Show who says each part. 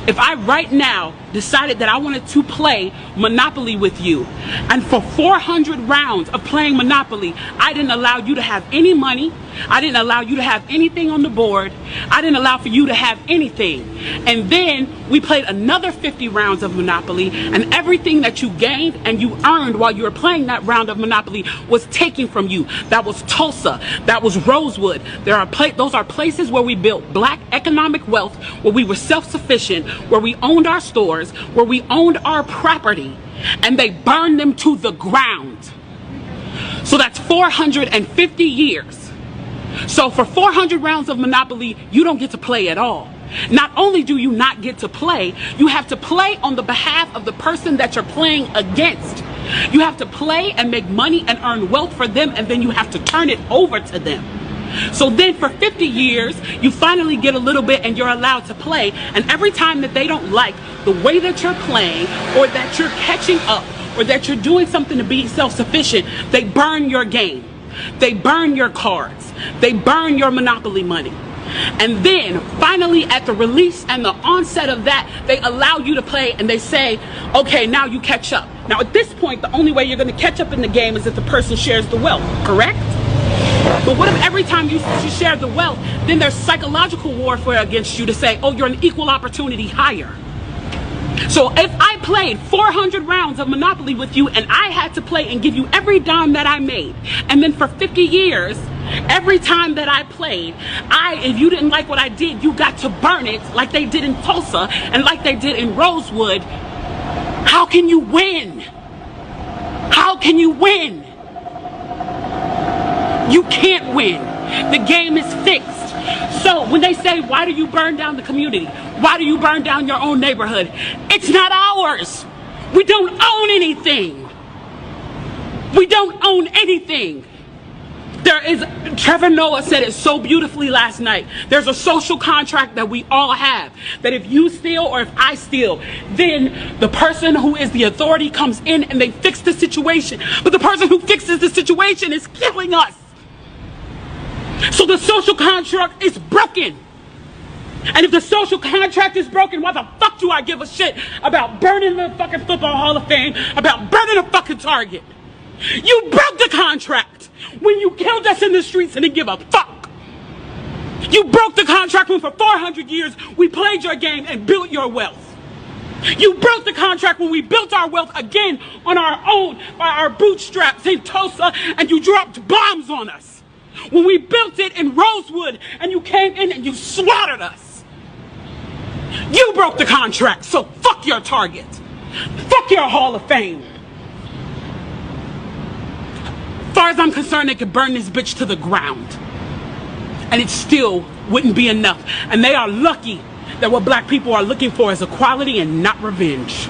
Speaker 1: If I right now decided that I wanted to play Monopoly with you, and for 400 rounds of playing Monopoly, I didn't allow you to have any money, I didn't allow you to have anything on the board, I didn't allow for you to have anything, and then we played another 50 rounds of Monopoly, and everything that you gained and you earned while you were playing that round of Monopoly was taken from you. That was Tulsa, that was Rosewood. Those are places where we built black economic wealth, where we were self-sufficient, where we owned our stores, where we owned our property, and they burned them to the ground. So that's 450 years. So for 400 rounds of Monopoly, you don't get to play at all. Not only do you not get to play, you have to play on the behalf of the person that you're playing against. You have to play and make money and earn wealth for them, and then you have to turn it over to them. So then for 50 years, you finally get a little bit and you're allowed to play. And every time that they don't like the way that you're playing, or that you're catching up, or that you're doing something to be self-sufficient, they burn your game. They burn your cards. They burn your Monopoly money. And then finally at the release and the onset of that, they allow you to play, and they say, okay, now you catch up. Now at this point, the only way you're going to catch up in the game is if the person shares the wealth, correct? But what if every time you share the wealth, then there's psychological warfare against you to say, oh, you're an equal opportunity hire. So if I played 400 rounds of Monopoly with you, and I had to play and give you every dime that I made, and then for 50 years, every time that I played, if you didn't like what I did, you got to burn it like they did in Tulsa and like they did in Rosewood, how can you win? How can you win? You can't win. The game is fixed. So when they say, why do you burn down the community? Why do you burn down your own neighborhood? It's not ours. We don't own anything. We don't own anything. Trevor Noah said it so beautifully last night. There's a social contract that we all have, that if you steal or if I steal, then the person who is the authority comes in and they fix the situation. But the person who fixes the situation is killing us. So the social contract is broken. And if the social contract is broken, why the fuck do I give a shit about burning the fucking Football Hall of Fame, about burning a fucking Target? You broke the contract when you killed us in the streets and didn't give a fuck. You broke the contract when for 400 years we played your game and built your wealth. You broke the contract when we built our wealth again on our own, by our bootstraps in Tulsa, and you dropped bombs on us. When we built it in Rosewood and you came in and you slaughtered us. You broke the contract, so fuck your Target. Fuck your Hall of Fame. As far as I'm concerned, they could burn this bitch to the ground. And it still wouldn't be enough. And they are lucky that what black people are looking for is equality and not revenge.